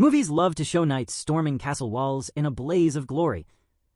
Movies love to show knights storming castle walls in a blaze of glory.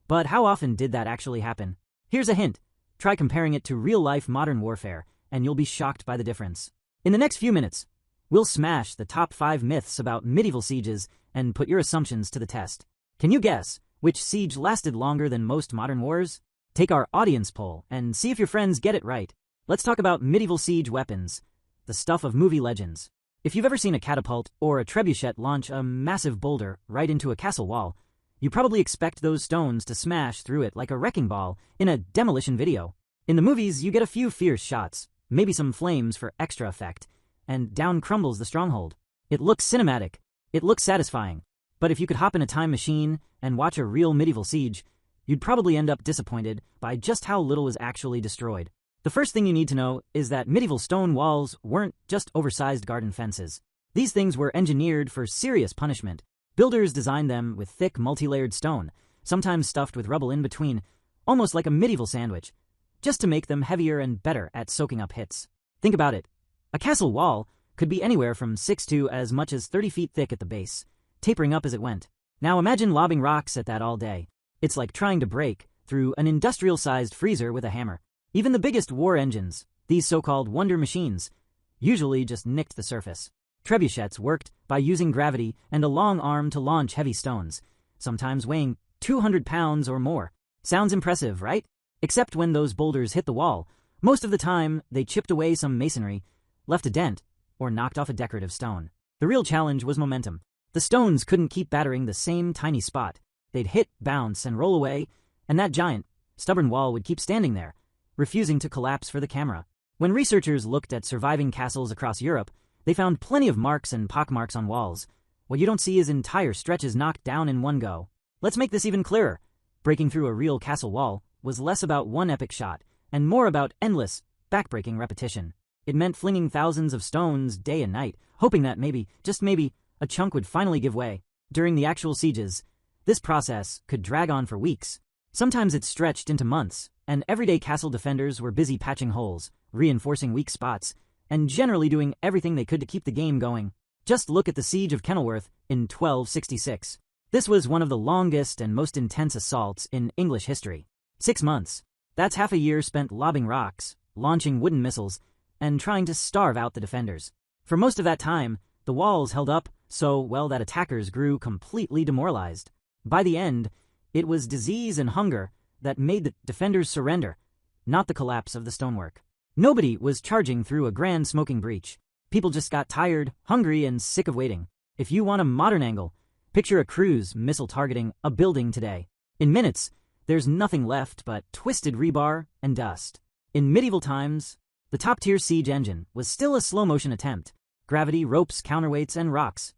But how often did that actually happen? Here's a hint. Try comparing it to real-life modern warfare, and you'll be shocked by the difference. In the next few minutes, we'll smash the top 5 myths about medieval sieges and put your assumptions to the test. Can you guess which siege lasted longer than most modern wars? Take our audience poll and see if your friends get it right. Let's talk about medieval siege weapons, the stuff of movie legends. If you've ever seen a catapult or a trebuchet launch a massive boulder right into a castle wall, you probably expect those stones to smash through it like a wrecking ball in a demolition video. In the movies, you get a few fierce shots, maybe some flames for extra effect, and down crumbles the stronghold. It looks cinematic. It looks satisfying. But if you could hop in a time machine and watch a real medieval siege, you'd probably end up disappointed by just how little was actually destroyed. The first thing you need to know is that medieval stone walls weren't just oversized garden fences. These things were engineered for serious punishment. Builders designed them with thick, multi-layered stone, sometimes stuffed with rubble in between, almost like a medieval sandwich, just to make them heavier and better at soaking up hits. Think about it. A castle wall could be anywhere from 6 to as much as 30 feet thick at the base, tapering up as it went. Now imagine lobbing rocks at that all day. It's like trying to break through an industrial-sized freezer with a hammer. Even the biggest war engines, these so-called wonder machines, usually just nicked the surface. Trebuchets worked by using gravity and a long arm to launch heavy stones, sometimes weighing 200 pounds or more. Sounds impressive, right? Except when those boulders hit the wall, most of the time they chipped away some masonry, left a dent, or knocked off a decorative stone. The real challenge was momentum. The stones couldn't keep battering the same tiny spot. They'd hit, bounce, and roll away, and that giant, stubborn wall would keep standing there, refusing to collapse for the camera. When researchers looked at surviving castles across Europe, they found plenty of marks and pockmarks on walls. What you don't see is entire stretches knocked down in one go. Let's make this even clearer. Breaking through a real castle wall was less about one epic shot, and more about endless, backbreaking repetition. It meant flinging thousands of stones day and night, hoping that maybe, just maybe, a chunk would finally give way. During the actual sieges, this process could drag on for weeks. Sometimes it stretched into months, and everyday castle defenders were busy patching holes, reinforcing weak spots, and generally doing everything they could to keep the game going. Just look at the Siege of Kenilworth in 1266. This was one of the longest and most intense assaults in English history. 6 months. That's half a year spent lobbing rocks, launching wooden missiles, and trying to starve out the defenders. For most of that time, the walls held up so well that attackers grew completely demoralized. By the end, it was disease and hunger that made the defenders surrender, not the collapse of the stonework. Nobody was charging through a grand smoking breach. People just got tired, hungry, and sick of waiting. If you want a modern angle, picture a cruise missile targeting a building today. In minutes, there's nothing left but twisted rebar and dust. In medieval times, the top-tier siege engine was still a slow-motion attempt. Gravity, ropes, counterweights, and rocks.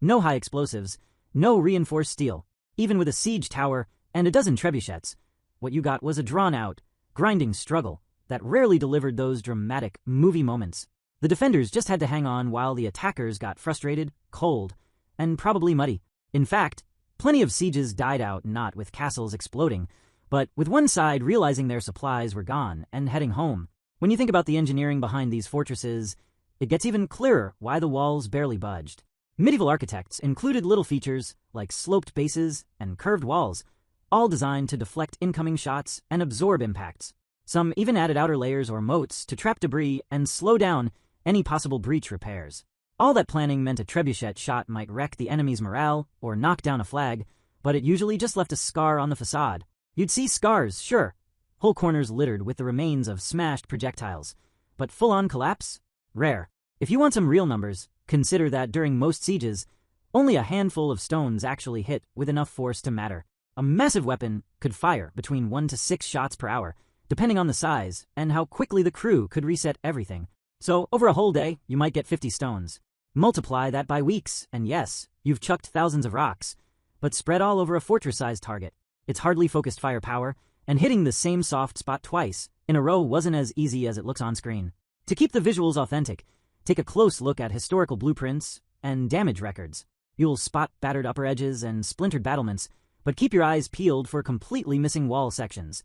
No high explosives, no reinforced steel. Even with a siege tower and a dozen trebuchets, what you got was a drawn-out, grinding struggle that rarely delivered those dramatic movie moments. The defenders just had to hang on while the attackers got frustrated, cold, and probably muddy. In fact, plenty of sieges died out not with castles exploding, but with one side realizing their supplies were gone and heading home. When you think about the engineering behind these fortresses, it gets even clearer why the walls barely budged. Medieval architects included little features like sloped bases and curved walls, all designed to deflect incoming shots and absorb impacts. Some even added outer layers or moats to trap debris and slow down any possible breach repairs. All that planning meant a trebuchet shot might wreck the enemy's morale or knock down a flag, but it usually just left a scar on the facade. You'd see scars, sure, whole corners littered with the remains of smashed projectiles, but full-on collapse? Rare. If you want some real numbers, consider that during most sieges, only a handful of stones actually hit with enough force to matter. A massive weapon could fire between 1 to 6 shots per hour, depending on the size and how quickly the crew could reset everything. So, over a whole day, you might get 50 stones. Multiply that by weeks, and yes, you've chucked thousands of rocks, but spread all over a fortress-sized target. It's hardly focused firepower, and hitting the same soft spot twice in a row wasn't as easy as it looks on screen. To keep the visuals authentic, take a close look at historical blueprints and damage records. You'll spot battered upper edges and splintered battlements, but keep your eyes peeled for completely missing wall sections.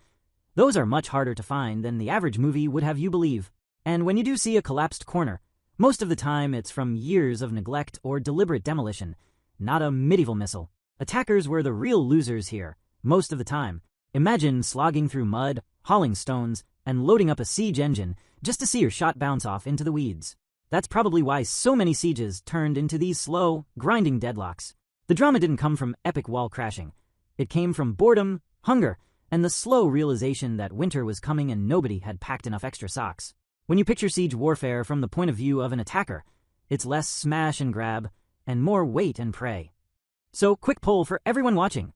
Those are much harder to find than the average movie would have you believe. And when you do see a collapsed corner, most of the time it's from years of neglect or deliberate demolition, not a medieval missile. Attackers were the real losers here, most of the time. Imagine slogging through mud, hauling stones, and loading up a siege engine just to see your shot bounce off into the weeds. That's probably why so many sieges turned into these slow, grinding deadlocks. The drama didn't come from epic wall crashing. It came from boredom, hunger, and the slow realization that winter was coming and nobody had packed enough extra socks. When you picture siege warfare from the point of view of an attacker, it's less smash and grab and more wait and pray. So, quick poll for everyone watching.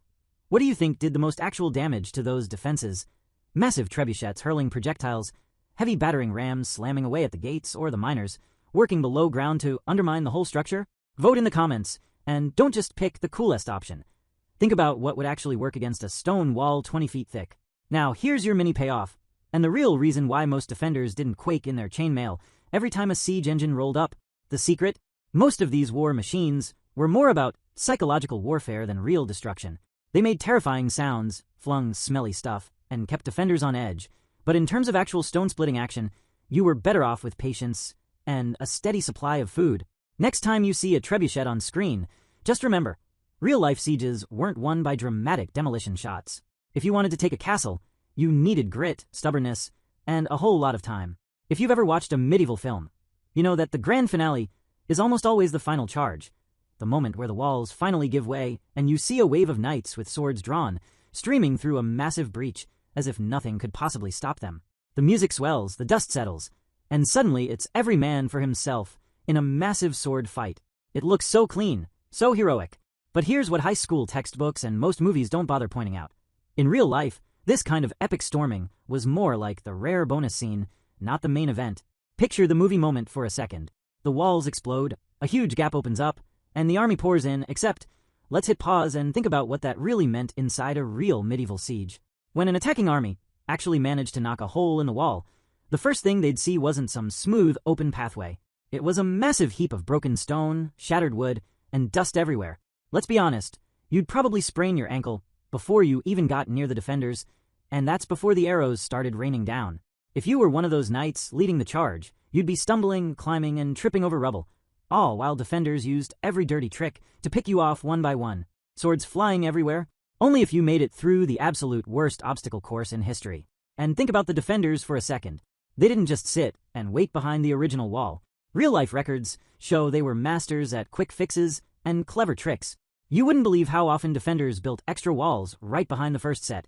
What do you think did the most actual damage to those defenses? Massive trebuchets hurling projectiles, heavy battering rams slamming away at the gates, or the miners working below ground to undermine the whole structure? Vote in the comments, and don't just pick the coolest option. Think about what would actually work against a stone wall 20 feet thick. Now, here's your mini payoff, and the real reason why most defenders didn't quake in their chainmail every time a siege engine rolled up. The secret? Most of these war machines were more about psychological warfare than real destruction. They made terrifying sounds, flung smelly stuff, and kept defenders on edge. But in terms of actual stone-splitting action, you were better off with patience and a steady supply of food. Next time you see a trebuchet on screen, just remember, real-life sieges weren't won by dramatic demolition shots. If you wanted to take a castle, you needed grit, stubbornness, and a whole lot of time. If you've ever watched a medieval film, you know that the grand finale is almost always the final charge, the moment where the walls finally give way and you see a wave of knights with swords drawn, streaming through a massive breach as if nothing could possibly stop them. The music swells, the dust settles, and suddenly it's every man for himself in a massive sword fight. It looks so clean, so heroic. But here's what high school textbooks and most movies don't bother pointing out. In real life, this kind of epic storming was more like the rare bonus scene, not the main event. Picture the movie moment for a second. The walls explode, a huge gap opens up, and the army pours in, except let's hit pause and think about what that really meant inside a real medieval siege. When an attacking army actually managed to knock a hole in the wall, the first thing they'd see wasn't some smooth, open pathway. It was a massive heap of broken stone, shattered wood, and dust everywhere. Let's be honest, you'd probably sprain your ankle before you even got near the defenders, and that's before the arrows started raining down. If you were one of those knights leading the charge, you'd be stumbling, climbing, and tripping over rubble, all while defenders used every dirty trick to pick you off one by one, swords flying everywhere, only if you made it through the absolute worst obstacle course in history. And think about the defenders for a second. They didn't just sit and wait behind the original wall. Real-life records show they were masters at quick fixes and clever tricks. You wouldn't believe how often defenders built extra walls right behind the first set,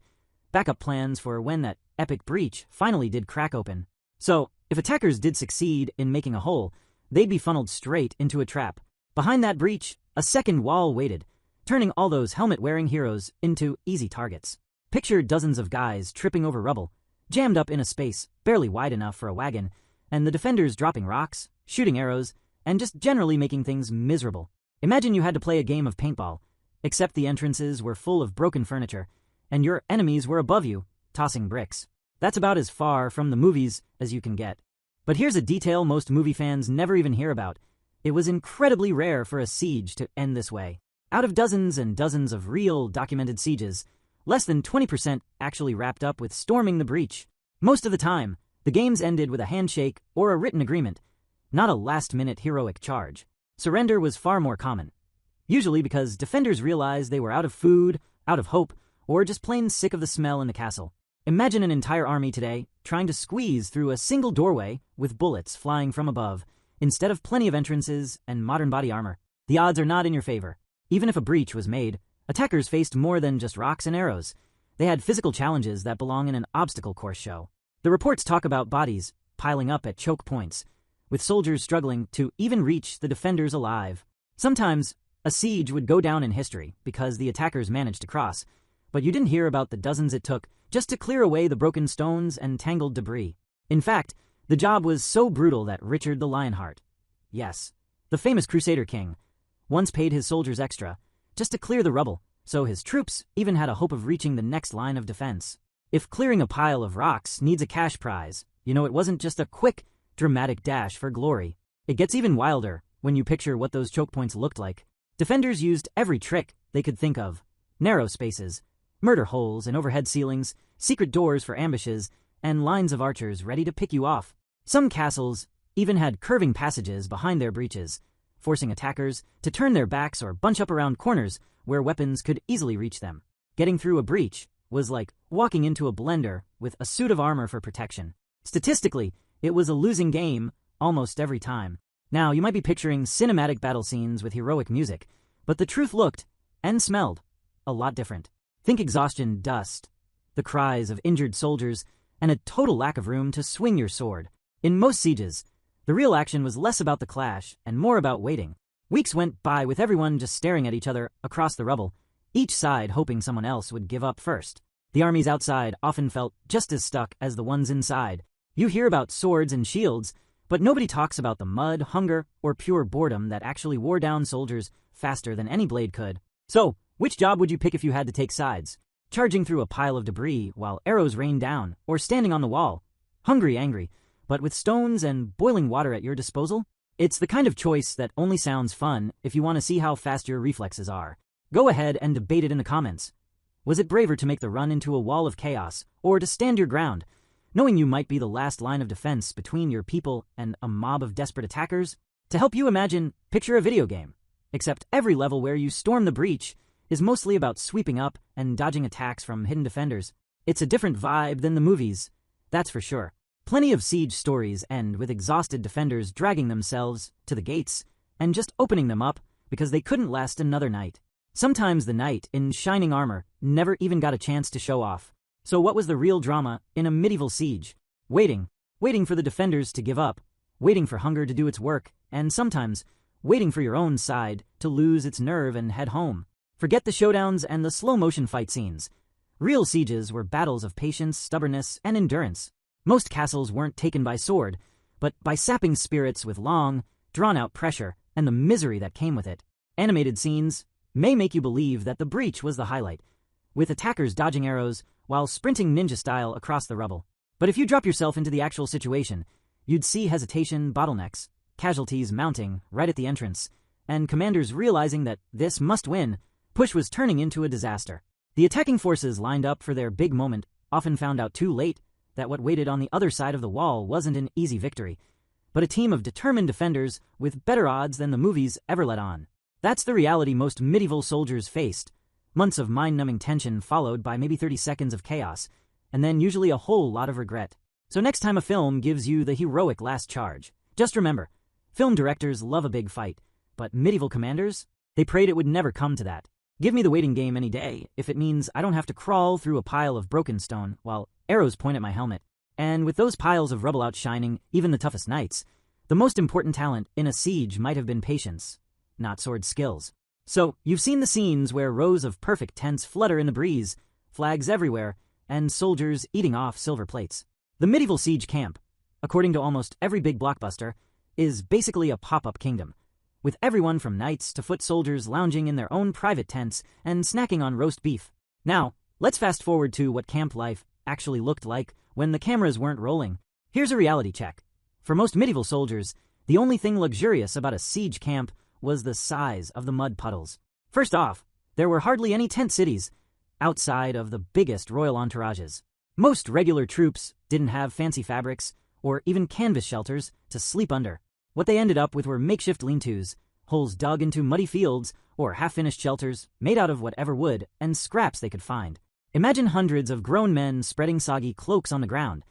backup plans for when that epic breach finally did crack open. So, if attackers did succeed in making a hole, they'd be funneled straight into a trap. Behind that breach, a second wall waited, turning all those helmet-wearing heroes into easy targets. Picture dozens of guys tripping over rubble, jammed up in a space barely wide enough for a wagon, and the defenders dropping rocks, shooting arrows, and just generally making things miserable. Imagine you had to play a game of paintball, except the entrances were full of broken furniture, and your enemies were above you, tossing bricks. That's about as far from the movies as you can get. But here's a detail most movie fans never even hear about. It was incredibly rare for a siege to end this way. Out of dozens and dozens of real documented sieges, less than 20% actually wrapped up with storming the breach. Most of the time, the games ended with a handshake or a written agreement, not a last-minute heroic charge. Surrender was far more common, usually because defenders realized they were out of food, out of hope, or just plain sick of the smell in the castle. Imagine an entire army today trying to squeeze through a single doorway with bullets flying from above, instead of plenty of entrances and modern body armor. The odds are not in your favor. Even if a breach was made, attackers faced more than just rocks and arrows. They had physical challenges that belong in an obstacle course show. The reports talk about bodies piling up at choke points, with soldiers struggling to even reach the defenders alive. Sometimes, a siege would go down in history because the attackers managed to cross, but you didn't hear about the dozens it took just to clear away the broken stones and tangled debris. In fact, the job was so brutal that Richard the Lionheart, yes, the famous Crusader king, once paid his soldiers extra just to clear the rubble, so his troops even had a hope of reaching the next line of defense. If clearing a pile of rocks needs a cash prize, you know it wasn't just a quick, dramatic dash for glory. It gets even wilder when you picture what those choke points looked like. Defenders used every trick they could think of. Narrow spaces, murder holes in overhead ceilings, secret doors for ambushes, and lines of archers ready to pick you off. Some castles even had curving passages behind their breaches, forcing attackers to turn their backs or bunch up around corners where weapons could easily reach them. Getting through a breach was like walking into a blender with a suit of armor for protection. Statistically, it was a losing game almost every time. Now, you might be picturing cinematic battle scenes with heroic music, but the truth looked, and smelled, a lot different. Think exhaustion, dust, the cries of injured soldiers, and a total lack of room to swing your sword. In most sieges, the real action was less about the clash and more about waiting. Weeks went by with everyone just staring at each other across the rubble, each side hoping someone else would give up first. The armies outside often felt just as stuck as the ones inside. You hear about swords and shields, but nobody talks about the mud, hunger, or pure boredom that actually wore down soldiers faster than any blade could. So, which job would you pick if you had to take sides? Charging through a pile of debris while arrows rained down, or standing on the wall, hungry, angry, but with stones and boiling water at your disposal? It's the kind of choice that only sounds fun if you want to see how fast your reflexes are. Go ahead and debate it in the comments. Was it braver to make the run into a wall of chaos, or to stand your ground, knowing you might be the last line of defense between your people and a mob of desperate attackers? To help you imagine, picture a video game. Except every level where you storm the breach is mostly about sweeping up and dodging attacks from hidden defenders. It's a different vibe than the movies, that's for sure. Plenty of siege stories end with exhausted defenders dragging themselves to the gates and just opening them up because they couldn't last another night. Sometimes the knight in shining armor never even got a chance to show off. So what was the real drama in a medieval siege? Waiting for the defenders to give up, waiting for hunger to do its work, and sometimes waiting for your own side to lose its nerve and head home. Forget the showdowns and the slow-motion fight scenes. Real sieges were battles of patience, stubbornness, and endurance. Most castles weren't taken by sword, but by sapping spirits with long, drawn-out pressure and the misery that came with it. Animated scenes may make you believe that the breach was the highlight, with attackers dodging arrows while sprinting ninja-style across the rubble. But if you drop yourself into the actual situation, you'd see hesitation, bottlenecks, casualties mounting right at the entrance, and commanders realizing that this must-win push was turning into a disaster. The attacking forces lined up for their big moment often found out too late that what waited on the other side of the wall wasn't an easy victory, but a team of determined defenders with better odds than the movies ever let on. That's the reality most medieval soldiers faced. Months of mind-numbing tension followed by maybe 30 seconds of chaos, and then usually a whole lot of regret. So next time a film gives you the heroic last charge, just remember, film directors love a big fight, but medieval commanders, they prayed it would never come to that. Give me the waiting game any day if it means I don't have to crawl through a pile of broken stone while arrows point at my helmet. And with those piles of rubble outshining even the toughest knights, the most important talent in a siege might have been patience, not sword skills. So, you've seen the scenes where rows of perfect tents flutter in the breeze, flags everywhere, and soldiers eating off silver plates. The medieval siege camp, according to almost every big blockbuster, is basically a pop-up kingdom, with everyone from knights to foot soldiers lounging in their own private tents and snacking on roast beef. Now, let's fast forward to what camp life actually looked like when the cameras weren't rolling. Here's a reality check. For most medieval soldiers, the only thing luxurious about a siege camp was the size of the mud puddles. First off, there were hardly any tent cities outside of the biggest royal entourages. Most regular troops didn't have fancy fabrics or even canvas shelters to sleep under. What they ended up with were makeshift lean-tos, holes dug into muddy fields, or half-finished shelters made out of whatever wood and scraps they could find. Imagine hundreds of grown men spreading soggy cloaks on the ground,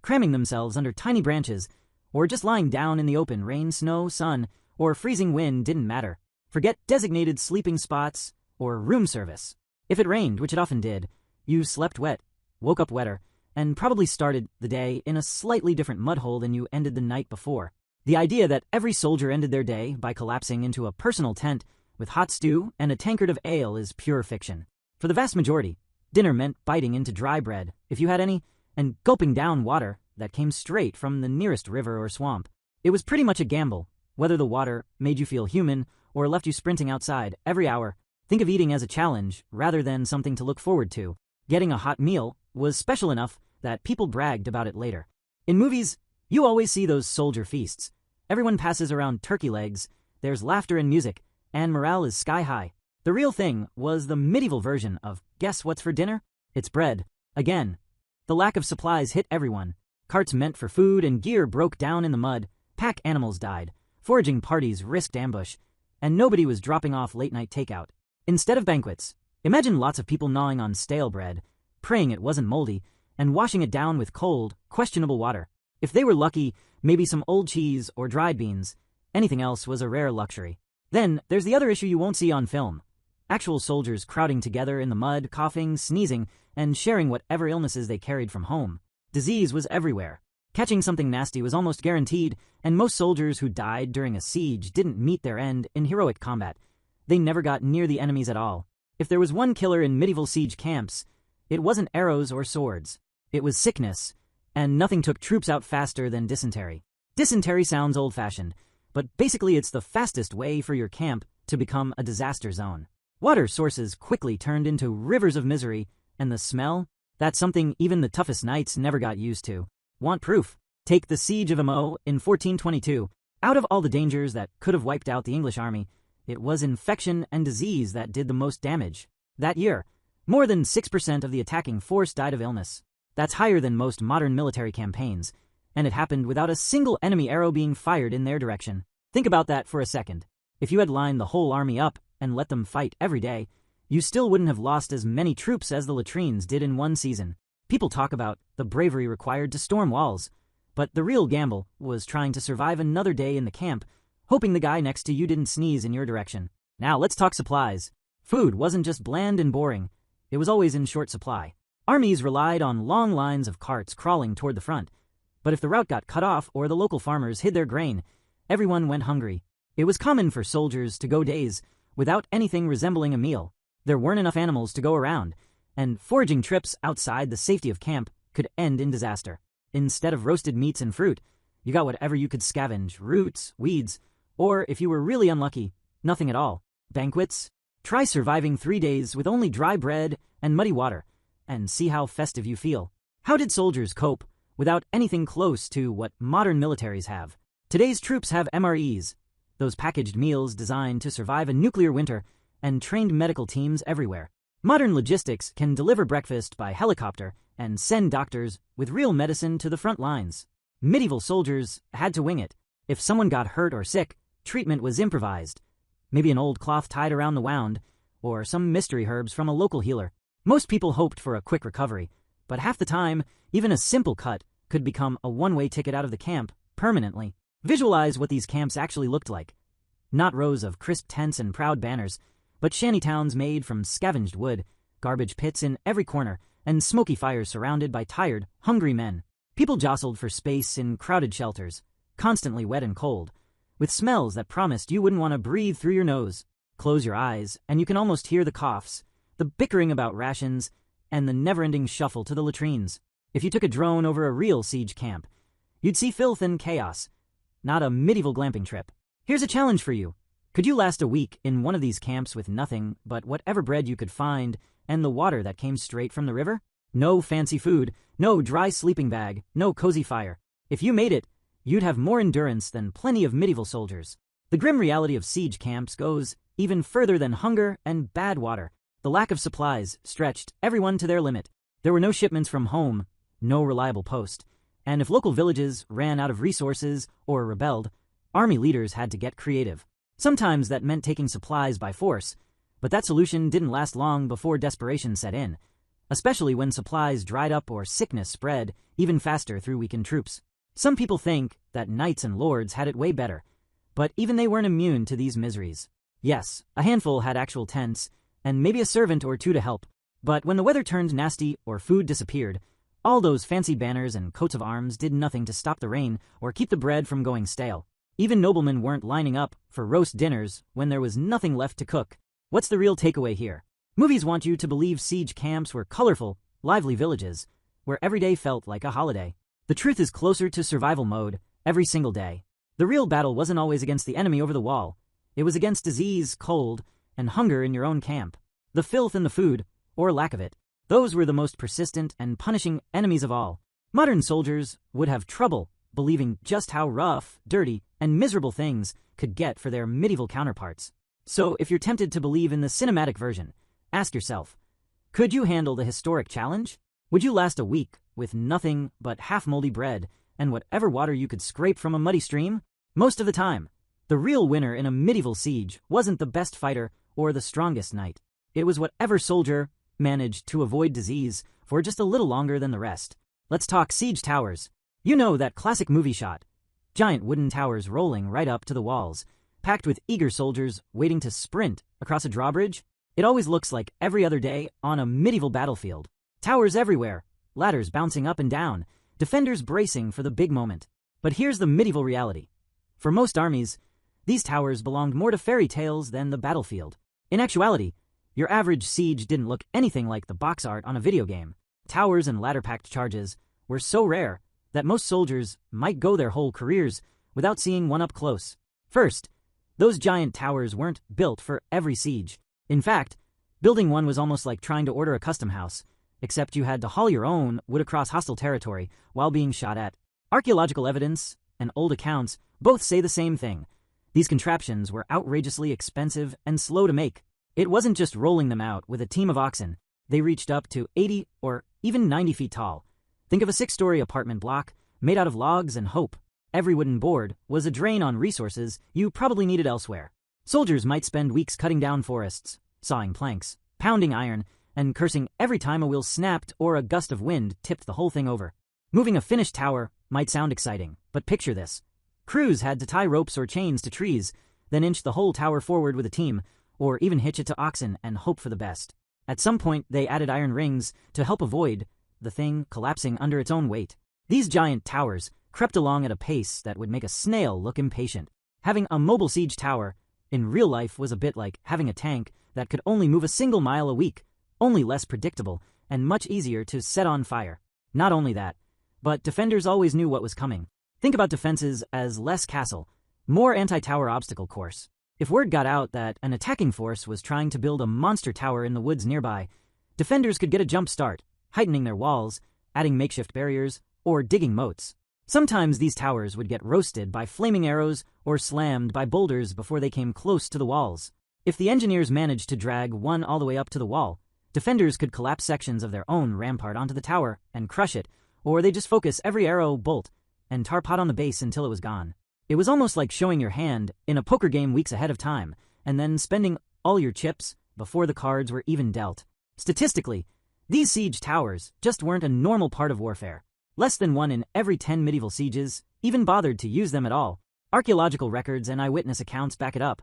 cramming themselves under tiny branches, or just lying down in the open. Rain, snow, sun, or freezing wind didn't matter. Forget designated sleeping spots or room service. If it rained, which it often did, you slept wet, woke up wetter, and probably started the day in a slightly different mud hole than you ended the night before. The idea that every soldier ended their day by collapsing into a personal tent with hot stew and a tankard of ale is pure fiction. For the vast majority, dinner meant biting into dry bread, if you had any, and gulping down water that came straight from the nearest river or swamp. It was pretty much a gamble, whether the water made you feel human or left you sprinting outside every hour. Think of eating as a challenge rather than something to look forward to. Getting a hot meal was special enough that people bragged about it later. In movies, you always see those soldier feasts. Everyone passes around turkey legs, there's laughter and music, and morale is sky high. The real thing was the medieval version of guess what's for dinner? It's bread. Again, the lack of supplies hit everyone. Carts meant for food and gear broke down in the mud, pack animals died, foraging parties risked ambush, and nobody was dropping off late-night takeout. Instead of banquets, imagine lots of people gnawing on stale bread, praying it wasn't moldy, and washing it down with cold, questionable water. If they were lucky, maybe some old cheese or dried beans. Anything else was a rare luxury. Then, there's the other issue you won't see on film. Actual soldiers crowding together in the mud, coughing, sneezing, and sharing whatever illnesses they carried from home. Disease was everywhere. Catching something nasty was almost guaranteed, and most soldiers who died during a siege didn't meet their end in heroic combat. They never got near the enemies at all. If there was one killer in medieval siege camps, it wasn't arrows or swords. It was sickness, and nothing took troops out faster than dysentery. Dysentery sounds old-fashioned, but basically it's the fastest way for your camp to become a disaster zone. Water sources quickly turned into rivers of misery, and the smell? That's something even the toughest knights never got used to. Want proof? Take the siege of Amo in 1422. Out of all the dangers that could have wiped out the English army, it was infection and disease that did the most damage. That year, more than 6% of the attacking force died of illness. That's higher than most modern military campaigns, and it happened without a single enemy arrow being fired in their direction. Think about that for a second. If you had lined the whole army up and let them fight every day, you still wouldn't have lost as many troops as the latrines did in one season. People talk about the bravery required to storm walls, but the real gamble was trying to survive another day in the camp, hoping the guy next to you didn't sneeze in your direction. Now let's talk supplies. Food wasn't just bland and boring, it was always in short supply. Armies relied on long lines of carts crawling toward the front, but if the route got cut off or the local farmers hid their grain, everyone went hungry. It was common for soldiers to go days without anything resembling a meal. There weren't enough animals to go around, and foraging trips outside the safety of camp could end in disaster. Instead of roasted meats and fruit, you got whatever you could scavenge, roots, weeds, or if you were really unlucky, nothing at all. Banquets? Try surviving 3 days with only dry bread and muddy water, and see how festive you feel. How did soldiers cope without anything close to what modern militaries have? Today's troops have MREs, those packaged meals designed to survive a nuclear winter, and trained medical teams everywhere. Modern logistics can deliver breakfast by helicopter and send doctors with real medicine to the front lines. Medieval soldiers had to wing it. If someone got hurt or sick, treatment was improvised. Maybe an old cloth tied around the wound, or some mystery herbs from a local healer. Most people hoped for a quick recovery, but half the time, even a simple cut could become a one-way ticket out of the camp permanently. Visualize what these camps actually looked like. Not rows of crisp tents and proud banners, but shantytowns made from scavenged wood, garbage pits in every corner, and smoky fires surrounded by tired, hungry men. People jostled for space in crowded shelters, constantly wet and cold, with smells that promised you wouldn't want to breathe through your nose. Close your eyes, and you can almost hear the coughs, the bickering about rations, and the never-ending shuffle to the latrines. If you took a drone over a real siege camp, you'd see filth and chaos, not a medieval glamping trip. Here's a challenge for you. Could you last a week in one of these camps with nothing but whatever bread you could find and the water that came straight from the river? No fancy food, no dry sleeping bag, no cozy fire. If you made it, you'd have more endurance than plenty of medieval soldiers. The grim reality of siege camps goes even further than hunger and bad water. The lack of supplies stretched everyone to their limit. There were no shipments from home, no reliable post, and if local villages ran out of resources or rebelled, army leaders had to get creative. Sometimes that meant taking supplies by force, but that solution didn't last long before desperation set in, especially when supplies dried up or sickness spread even faster through weakened troops. Some people think that knights and lords had it way better, but even they weren't immune to these miseries. Yes, a handful had actual tents, and maybe a servant or two to help, but when the weather turned nasty or food disappeared, all those fancy banners and coats of arms did nothing to stop the rain or keep the bread from going stale. Even noblemen weren't lining up for roast dinners when there was nothing left to cook. What's the real takeaway here? Movies want you to believe siege camps were colorful, lively villages, where every day felt like a holiday. The truth is closer to survival mode every single day. The real battle wasn't always against the enemy over the wall. It was against disease, cold, and hunger in your own camp. The filth in the food, or lack of it. Those were the most persistent and punishing enemies of all. Modern soldiers would have trouble believing just how rough, dirty, and miserable things could get for their medieval counterparts. So if you're tempted to believe in the cinematic version, ask yourself, could you handle the historic challenge? Would you last a week with nothing but half-moldy bread and whatever water you could scrape from a muddy stream? Most of the time, The real winner in a medieval siege wasn't the best fighter or the strongest knight. It was whatever soldier managed to avoid disease for just a little longer than the rest. Let's talk siege towers. You know that classic movie shot. Giant wooden towers rolling right up to the walls, packed with eager soldiers waiting to sprint across a drawbridge. It always looks like every other day on a medieval battlefield. Towers everywhere, ladders bouncing up and down, defenders bracing for the big moment. But here's the medieval reality. For most armies, these towers belonged more to fairy tales than the battlefield. In actuality, your average siege didn't look anything like the box art on a video game. Towers and ladder-packed charges were so rare that most soldiers might go their whole careers without seeing one up close. First, those giant towers weren't built for every siege. In fact, building one was almost like trying to order a custom house, except you had to haul your own wood across hostile territory while being shot at. Archaeological evidence and old accounts both say the same thing. These contraptions were outrageously expensive and slow to make. It wasn't just rolling them out with a team of oxen. They reached up to 80 or even 90 feet tall. Think of a 6-story apartment block made out of logs and hope. Every wooden board was a drain on resources you probably needed elsewhere. Soldiers might spend weeks cutting down forests, sawing planks, pounding iron, and cursing every time a wheel snapped or a gust of wind tipped the whole thing over. Moving a finished tower might sound exciting, but picture this. Crews had to tie ropes or chains to trees, then inch the whole tower forward with a team, or even hitch it to oxen and hope for the best. At some point, they added iron rings to help avoid the thing collapsing under its own weight. These giant towers crept along at a pace that would make a snail look impatient. Having a mobile siege tower in real life was a bit like having a tank that could only move a single mile a week, only less predictable and much easier to set on fire. Not only that, but defenders always knew what was coming. Think about defenses as less castle, more anti-tower obstacle course. If word got out that an attacking force was trying to build a monster tower in the woods nearby, defenders could get a jump start, heightening their walls, adding makeshift barriers, or digging moats. Sometimes these towers would get roasted by flaming arrows or slammed by boulders before they came close to the walls. If the engineers managed to drag one all the way up to the wall, defenders could collapse sections of their own rampart onto the tower and crush it, or they just focus every arrow, bolt, and tar pot on the base until it was gone. It was almost like showing your hand in a poker game weeks ahead of time, and then spending all your chips before the cards were even dealt. Statistically, these siege towers just weren't a normal part of warfare. Less than 1 in every 10 medieval sieges even bothered to use them at all. Archaeological records and eyewitness accounts back it up.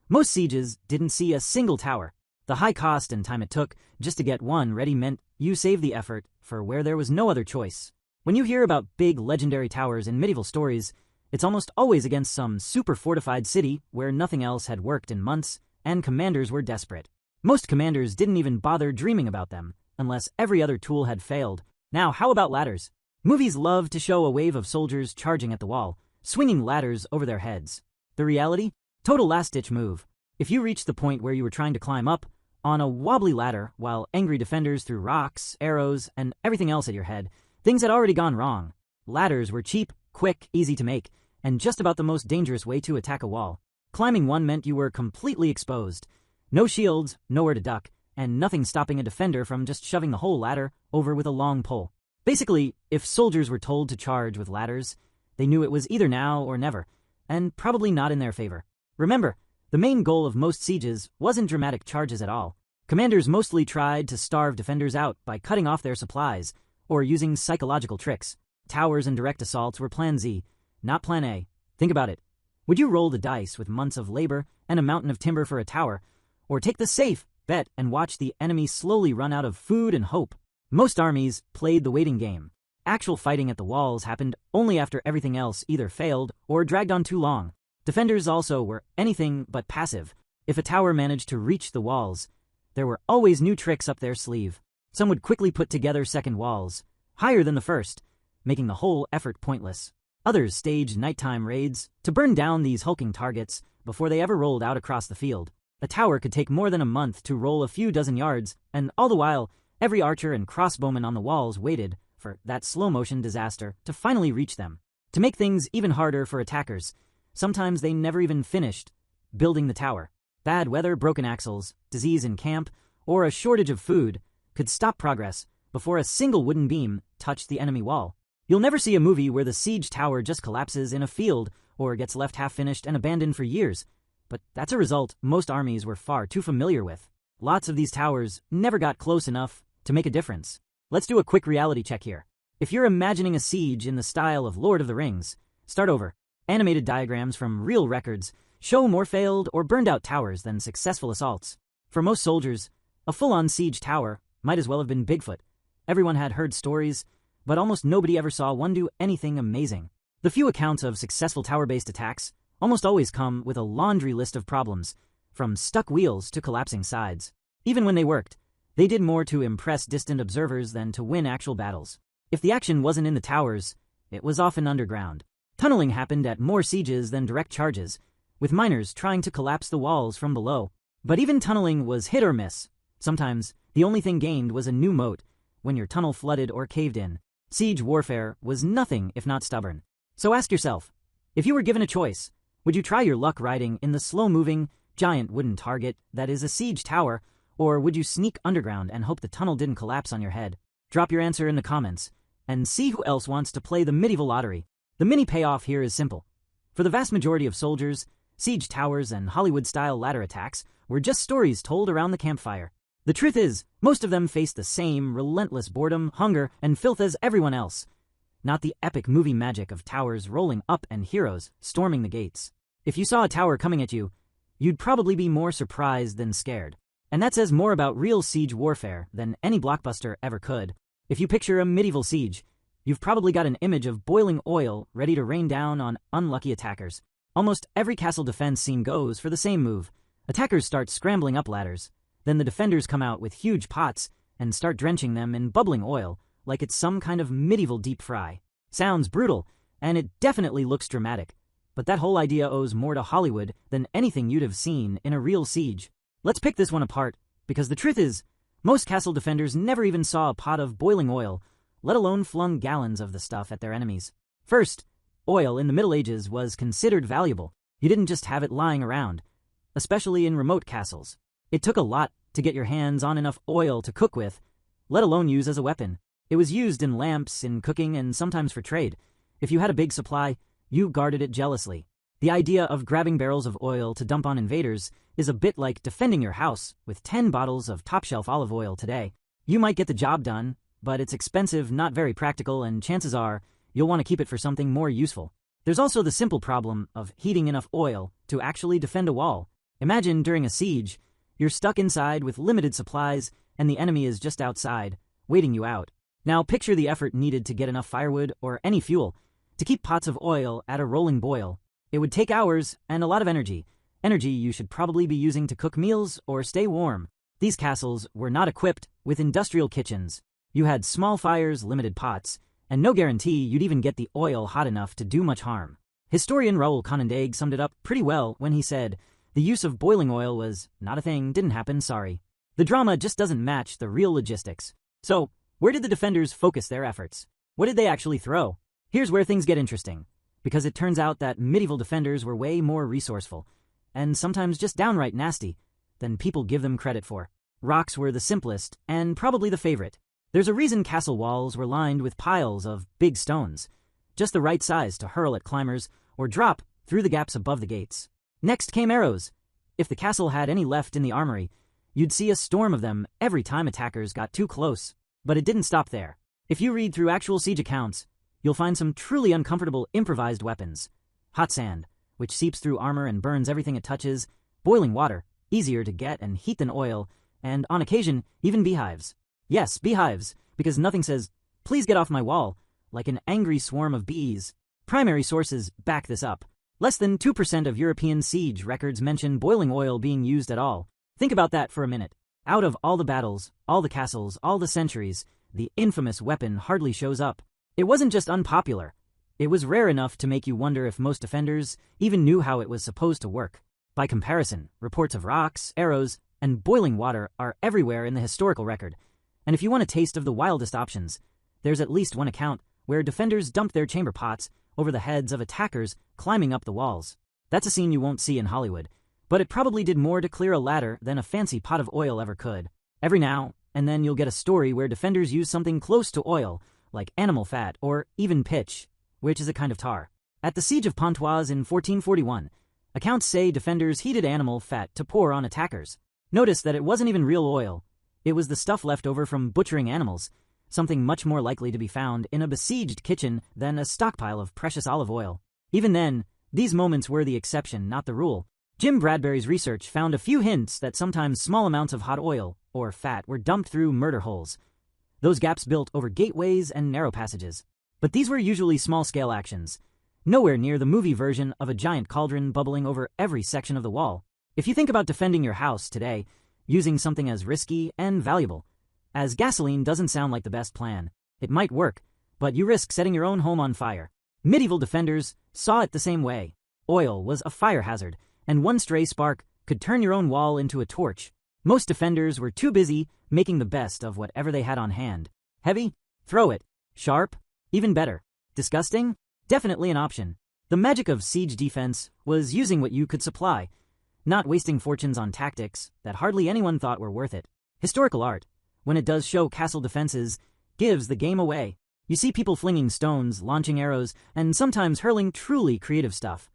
Most sieges didn't see a single tower. The high cost and time it took just to get one ready meant you saved the effort for where there was no other choice. When you hear about big legendary towers in medieval stories, it's almost always against some super fortified city where nothing else had worked in months and commanders were desperate. Most commanders didn't even bother dreaming about them unless every other tool had failed. Now, how about ladders? Movies love to show a wave of soldiers charging at the wall, swinging ladders over their heads. The reality? Total last-ditch move. If you reached the point where you were trying to climb up on a wobbly ladder while angry defenders threw rocks, arrows, and everything else at your head, things had already gone wrong. Ladders were cheap, quick, easy to make, and just about the most dangerous way to attack a wall. Climbing one meant you were completely exposed. No shields, nowhere to duck, and nothing stopping a defender from just shoving the whole ladder over with a long pole. Basically, if soldiers were told to charge with ladders, they knew it was either now or never, and probably not in their favor. Remember, the main goal of most sieges wasn't dramatic charges at all. Commanders mostly tried to starve defenders out by cutting off their supplies or using psychological tricks. Towers and direct assaults were Plan Z, not Plan A. Think about it. Would you roll the dice with months of labor and a mountain of timber for a tower, or take the safe bet and watch the enemy slowly run out of food and hope? Most armies played the waiting game. Actual fighting at the walls happened only after everything else either failed or dragged on too long. Defenders also were anything but passive. If a tower managed to reach the walls, there were always new tricks up their sleeve. Some would quickly put together second walls, higher than the first, making the whole effort pointless. Others staged nighttime raids to burn down these hulking targets before they ever rolled out across the field. A tower could take more than a month to roll a few dozen yards, and all the while, every archer and crossbowman on the walls waited for that slow-motion disaster to finally reach them. To make things even harder for attackers, sometimes they never even finished building the tower. Bad weather, broken axles, disease in camp, or a shortage of food could stop progress before a single wooden beam touched the enemy wall. You'll never see a movie where the siege tower just collapses in a field or gets left half-finished and abandoned for years, but that's a result most armies were far too familiar with. Lots of these towers never got close enough to make a difference. Let's do a quick reality check here. If you're imagining a siege in the style of Lord of the Rings, start over. Animated diagrams from real records show more failed or burned-out towers than successful assaults. For most soldiers, a full-on siege tower might as well have been Bigfoot. Everyone had heard stories, but almost nobody ever saw one do anything amazing. The few accounts of successful tower-based attacks almost always come with a laundry list of problems, from stuck wheels to collapsing sides. Even when they worked, they did more to impress distant observers than to win actual battles. If the action wasn't in the towers, it was often underground. Tunneling happened at more sieges than direct charges, with miners trying to collapse the walls from below. But even tunneling was hit or miss. Sometimes, the only thing gained was a new moat when your tunnel flooded or caved in. Siege warfare was nothing if not stubborn. So ask yourself, if you were given a choice, would you try your luck riding in the slow-moving, giant wooden target that is a siege tower, or would you sneak underground and hope the tunnel didn't collapse on your head? Drop your answer in the comments, and see who else wants to play the medieval lottery. The mini payoff here is simple. For the vast majority of soldiers, siege towers and Hollywood-style ladder attacks were just stories told around the campfire. The truth is, most of them faced the same relentless boredom, hunger, and filth as everyone else. Not the epic movie magic of towers rolling up and heroes storming the gates. If you saw a tower coming at you, you'd probably be more surprised than scared. And that says more about real siege warfare than any blockbuster ever could. If you picture a medieval siege, you've probably got an image of boiling oil ready to rain down on unlucky attackers. Almost every castle defense scene goes for the same move. Attackers start scrambling up ladders. Then the defenders come out with huge pots and start drenching them in bubbling oil like it's some kind of medieval deep fry. Sounds brutal, and it definitely looks dramatic. But that whole idea owes more to Hollywood than anything you'd have seen in a real siege. Let's pick this one apart, because the truth is, most castle defenders never even saw a pot of boiling oil, let alone flung gallons of the stuff at their enemies. First, oil in the Middle Ages was considered valuable. You didn't just have it lying around, especially in remote castles. It took a lot to get your hands on enough oil to cook with, let alone use as a weapon. It was used in lamps, in cooking, and sometimes for trade. If you had a big supply, you guarded it jealously. The idea of grabbing barrels of oil to dump on invaders is a bit like defending your house with 10 bottles of top-shelf olive oil today. You might get the job done, but it's expensive, not very practical, and chances are you'll want to keep it for something more useful. There's also the simple problem of heating enough oil to actually defend a wall. Imagine during a siege, you're stuck inside with limited supplies, and the enemy is just outside, waiting you out. Now picture the effort needed to get enough firewood or any fuel to keep pots of oil at a rolling boil. It would take hours and a lot of energy you should probably be using to cook meals or stay warm. These castles were not equipped with industrial kitchens. You had small fires, limited pots, and no guarantee you'd even get the oil hot enough to do much harm. Historian Raoul Conandaig summed it up pretty well when he said, "The use of boiling oil was not a thing, didn't happen, sorry." The drama just doesn't match the real logistics. So, where did the defenders focus their efforts? What did they actually throw? Here's where things get interesting, because it turns out that medieval defenders were way more resourceful, and sometimes just downright nasty, than people give them credit for. Rocks were the simplest, and probably the favorite. There's a reason castle walls were lined with piles of big stones, just the right size to hurl at climbers or drop through the gaps above the gates. Next came arrows. If the castle had any left in the armory, you'd see a storm of them every time attackers got too close. But it didn't stop there. If you read through actual siege accounts, you'll find some truly uncomfortable improvised weapons. Hot sand, which seeps through armor and burns everything it touches, boiling water, easier to get and heat than oil, and on occasion, even beehives. Yes, beehives, because nothing says, "Please get off my wall," like an angry swarm of bees. Primary sources back this up. Less than 2% of European siege records mention boiling oil being used at all. Think about that for a minute. Out of all the battles, all the castles, all the centuries, the infamous weapon hardly shows up. It wasn't just unpopular. It was rare enough to make you wonder if most defenders even knew how it was supposed to work. By comparison, reports of rocks, arrows, and boiling water are everywhere in the historical record. And if you want a taste of the wildest options, there's at least one account where defenders dumped their chamber pots over the heads of attackers climbing up the walls. That's a scene you won't see in Hollywood, but it probably did more to clear a ladder than a fancy pot of oil ever could. Every now and then you'll get a story where defenders use something close to oil, like animal fat or even pitch, which is a kind of tar. At the Siege of Pontoise in 1441, accounts say defenders heated animal fat to pour on attackers. Notice that it wasn't even real oil. It was the stuff left over from butchering animals, something much more likely to be found in a besieged kitchen than a stockpile of precious olive oil. Even then, these moments were the exception, not the rule. Jim Bradbury's research found a few hints that sometimes small amounts of hot oil, or fat, were dumped through murder holes. Those gaps built over gateways and narrow passages. But these were usually small-scale actions, nowhere near the movie version of a giant cauldron bubbling over every section of the wall. If you think about defending your house today, using something as risky and valuable as gasoline doesn't sound like the best plan. It might work, but you risk setting your own home on fire. Medieval defenders saw it the same way. Oil was a fire hazard, and one stray spark could turn your own wall into a torch. Most defenders were too busy making the best of whatever they had on hand. Heavy? Throw it. Sharp? Even better. Disgusting? Definitely an option. The magic of siege defense was using what you could supply, not wasting fortunes on tactics that hardly anyone thought were worth it. Historical art, when it does show castle defenses, gives the game away. You see people flinging stones, launching arrows, and sometimes hurling truly creative stuff.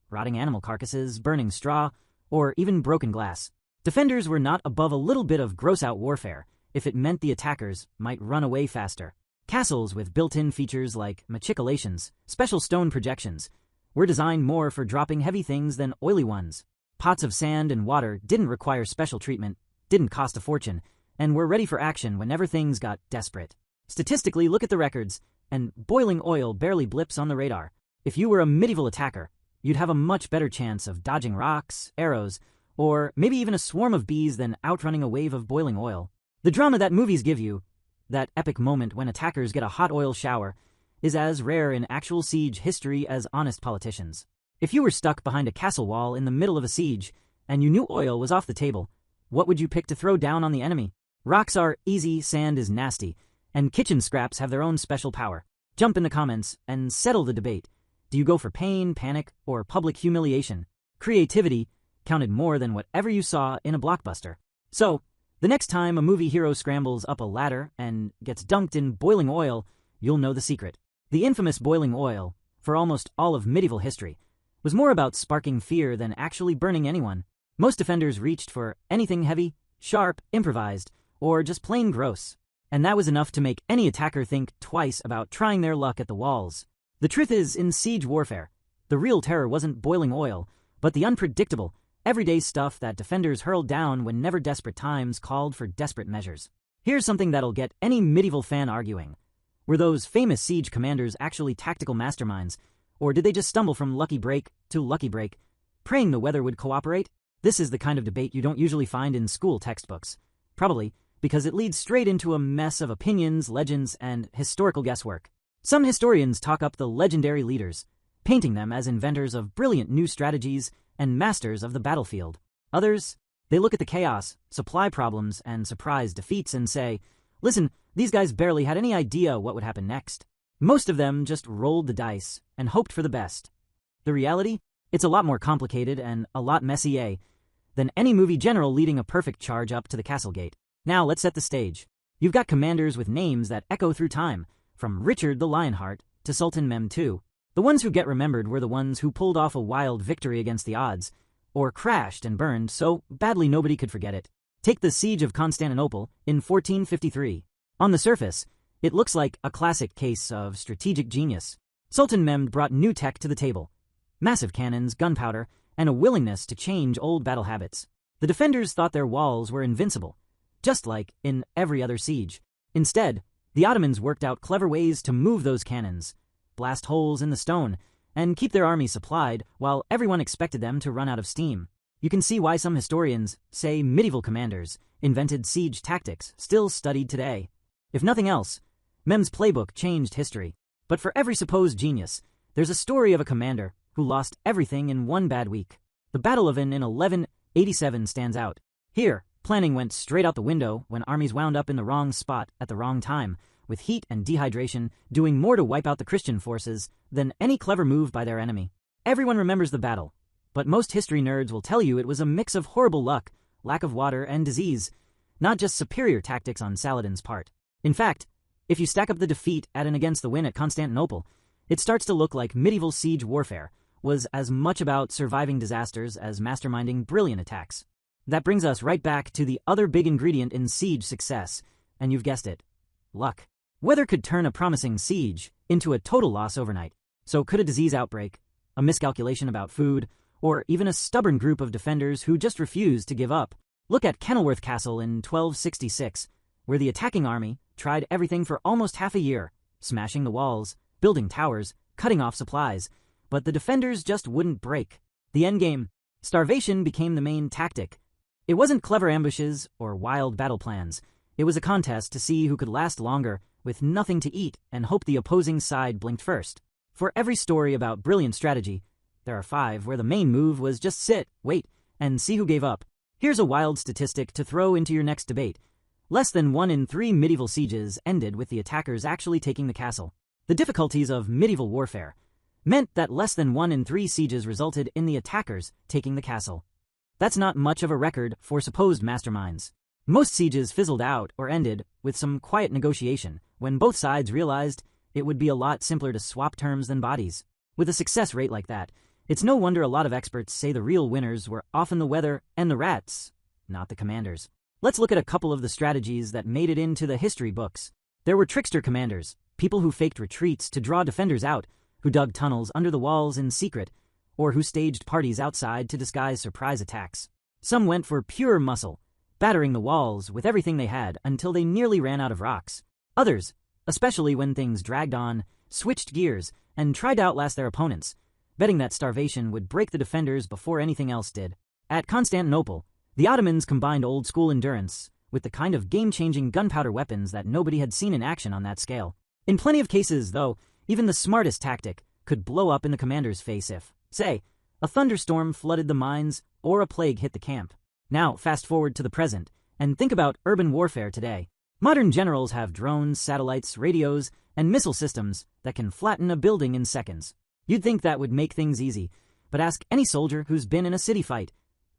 Rotting animal carcasses, burning straw, or even broken glass. Defenders were not above a little bit of gross-out warfare if it meant the attackers might run away faster. Castles with built-in features like machicolations, special stone projections, were designed more for dropping heavy things than oily ones. Pots of sand and water didn't require special treatment, didn't cost a fortune, and were ready for action whenever things got desperate. Statistically, look at the records, and boiling oil barely blips on the radar. If you were a medieval attacker, you'd have a much better chance of dodging rocks, arrows, or maybe even a swarm of bees than outrunning a wave of boiling oil. The drama that movies give you, that epic moment when attackers get a hot oil shower, is as rare in actual siege history as honest politicians. If you were stuck behind a castle wall in the middle of a siege, and you knew oil was off the table, what would you pick to throw down on the enemy? Rocks are easy, sand is nasty, and kitchen scraps have their own special power. Jump in the comments and settle the debate. Do you go for pain, panic, or public humiliation? Creativity counted more than whatever you saw in a blockbuster. So, the next time a movie hero scrambles up a ladder and gets dunked in boiling oil, you'll know the secret. The infamous boiling oil, for almost all of medieval history, was more about sparking fear than actually burning anyone. Most defenders reached for anything heavy, sharp, improvised, or just plain gross. And that was enough to make any attacker think twice about trying their luck at the walls. The truth is, in siege warfare, the real terror wasn't boiling oil, but the unpredictable, everyday stuff that defenders hurled down whenever desperate times called for desperate measures. Here's something that'll get any medieval fan arguing. Were those famous siege commanders actually tactical masterminds, or did they just stumble from lucky break to lucky break, praying the weather would cooperate? This is the kind of debate you don't usually find in school textbooks, probably because it leads straight into a mess of opinions, legends, and historical guesswork. Some historians talk up the legendary leaders, painting them as inventors of brilliant new strategies and masters of the battlefield. Others, they look at the chaos, supply problems, and surprise defeats and say, listen, these guys barely had any idea what would happen next. Most of them just rolled the dice and hoped for the best. The reality? It's a lot more complicated and a lot messier than any movie general leading a perfect charge up to the castle gate. Now let's set the stage. You've got commanders with names that echo through time, from Richard the Lionheart to Sultan Mehmed II. The ones who get remembered were the ones who pulled off a wild victory against the odds, or crashed and burned so badly nobody could forget it. Take the Siege of Constantinople in 1453. On the surface, it looks like a classic case of strategic genius. Sultan Mehmed brought new tech to the table. Massive cannons, gunpowder, and a willingness to change old battle habits. The defenders thought their walls were invincible, just like in every other siege. Instead, the Ottomans worked out clever ways to move those cannons, blast holes in the stone, and keep their army supplied while everyone expected them to run out of steam. You can see why some historians say medieval commanders invented siege tactics still studied today. If nothing else, Mehmed's playbook changed history. But for every supposed genius, there's a story of a commander who lost everything in one bad week. The Battle of Inn in 1187 stands out. Here, planning went straight out the window when armies wound up in the wrong spot at the wrong time, with heat and dehydration doing more to wipe out the Christian forces than any clever move by their enemy. Everyone remembers the battle, but most history nerds will tell you it was a mix of horrible luck, lack of water, and disease, not just superior tactics on Saladin's part. In fact, if you stack up the defeat at and against the win at Constantinople, it starts to look like medieval siege warfare was as much about surviving disasters as masterminding brilliant attacks. That brings us right back to the other big ingredient in siege success, and you've guessed it, luck. Weather could turn a promising siege into a total loss overnight. So could a disease outbreak, a miscalculation about food, or even a stubborn group of defenders who just refused to give up. Look at Kenilworth Castle in 1266, where the attacking army tried everything for almost half a year, smashing the walls, building towers, cutting off supplies, but the defenders just wouldn't break. The endgame, starvation, became the main tactic. It wasn't clever ambushes or wild battle plans. It was a contest to see who could last longer with nothing to eat and hope the opposing side blinked first. For every story about brilliant strategy, there are 5 where the main move was just sit, wait, and see who gave up. Here's a wild statistic to throw into your next debate. Less than 1 in 3 medieval sieges ended with the attackers actually taking the castle. The difficulties of medieval warfare meant that less than 1 in 3 sieges resulted in the attackers taking the castle. That's not much of a record for supposed masterminds. Most sieges fizzled out or ended with some quiet negotiation when both sides realized it would be a lot simpler to swap terms than bodies. With a success rate like that, it's no wonder a lot of experts say the real winners were often the weather and the rats, not the commanders. Let's look at a couple of the strategies that made it into the history books. There were trickster commanders, people who faked retreats to draw defenders out, who dug tunnels under the walls in secret, or who staged parties outside to disguise surprise attacks. Some went for pure muscle, battering the walls with everything they had until they nearly ran out of rocks. Others, especially when things dragged on, switched gears and tried to outlast their opponents, betting that starvation would break the defenders before anything else did. At Constantinople, the Ottomans combined old-school endurance with the kind of game-changing gunpowder weapons that nobody had seen in action on that scale. In plenty of cases, though, even the smartest tactic could blow up in the commander's face if, say, a thunderstorm flooded the mines or a plague hit the camp. Now, fast forward to the present, and think about urban warfare today. Modern generals have drones, satellites, radios, and missile systems that can flatten a building in seconds. You'd think that would make things easy, but ask any soldier who's been in a city fight.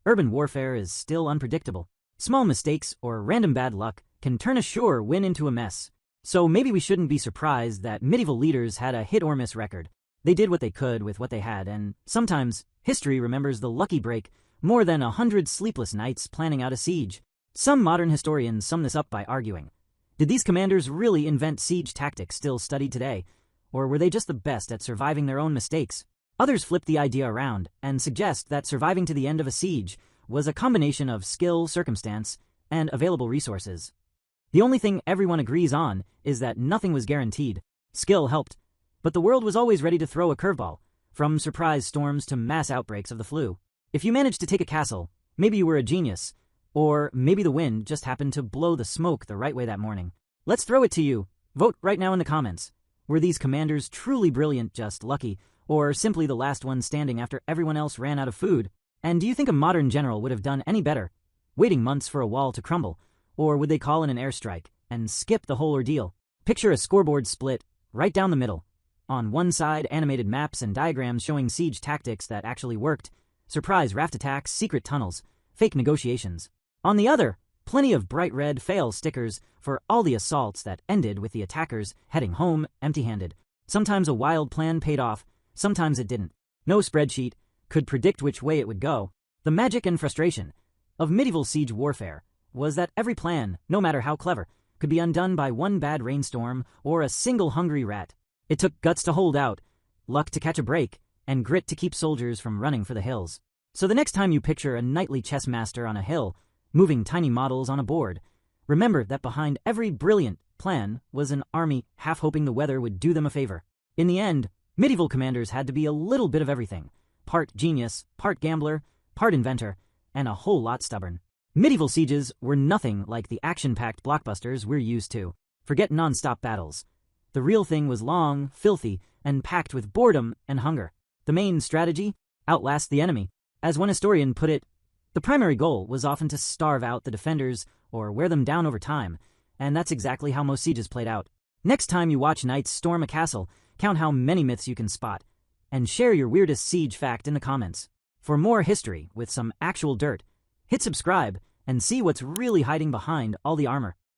Urban warfare is still unpredictable. Small mistakes or random bad luck can turn a sure win into a mess. So maybe we shouldn't be surprised that medieval leaders had a hit-or-miss record. They did what they could with what they had, and sometimes history remembers the lucky break more than 100 sleepless nights planning out a siege. Some modern historians sum this up by arguing, did these commanders really invent siege tactics still studied today, or were they just the best at surviving their own mistakes? Others flip the idea around and suggest that surviving to the end of a siege was a combination of skill, circumstance, and available resources. The only thing everyone agrees on is that nothing was guaranteed. Skill helped, but the world was always ready to throw a curveball, from surprise storms to mass outbreaks of the flu. If you managed to take a castle, maybe you were a genius, or maybe the wind just happened to blow the smoke the right way that morning. Let's throw it to you. Vote right now in the comments. Were these commanders truly brilliant, just lucky, or simply the last one standing after everyone else ran out of food? And do you think a modern general would have done any better, waiting months for a wall to crumble, or would they call in an airstrike and skip the whole ordeal? Picture a scoreboard split right down the middle. On one side, animated maps and diagrams showing siege tactics that actually worked, surprise raft attacks, secret tunnels, fake negotiations. On the other, plenty of bright red fail stickers for all the assaults that ended with the attackers heading home empty-handed. Sometimes a wild plan paid off, sometimes it didn't. No spreadsheet could predict which way it would go. The magic and frustration of medieval siege warfare was that every plan, no matter how clever, could be undone by one bad rainstorm or a single hungry rat. It took guts to hold out, luck to catch a break, and grit to keep soldiers from running for the hills. So the next time you picture a knightly chess master on a hill, moving tiny models on a board, remember that behind every brilliant plan was an army half hoping the weather would do them a favor. In the end, medieval commanders had to be a little bit of everything, part genius, part gambler, part inventor, and a whole lot stubborn. Medieval sieges were nothing like the action-packed blockbusters we're used to. Forget non-stop battles. The real thing was long, filthy, and packed with boredom and hunger. The main strategy? Outlast the enemy. As one historian put it, the primary goal was often to starve out the defenders or wear them down over time, and that's exactly how most sieges played out. Next time you watch knights storm a castle, count how many myths you can spot, and share your weirdest siege fact in the comments. For more history with some actual dirt, hit subscribe and see what's really hiding behind all the armor.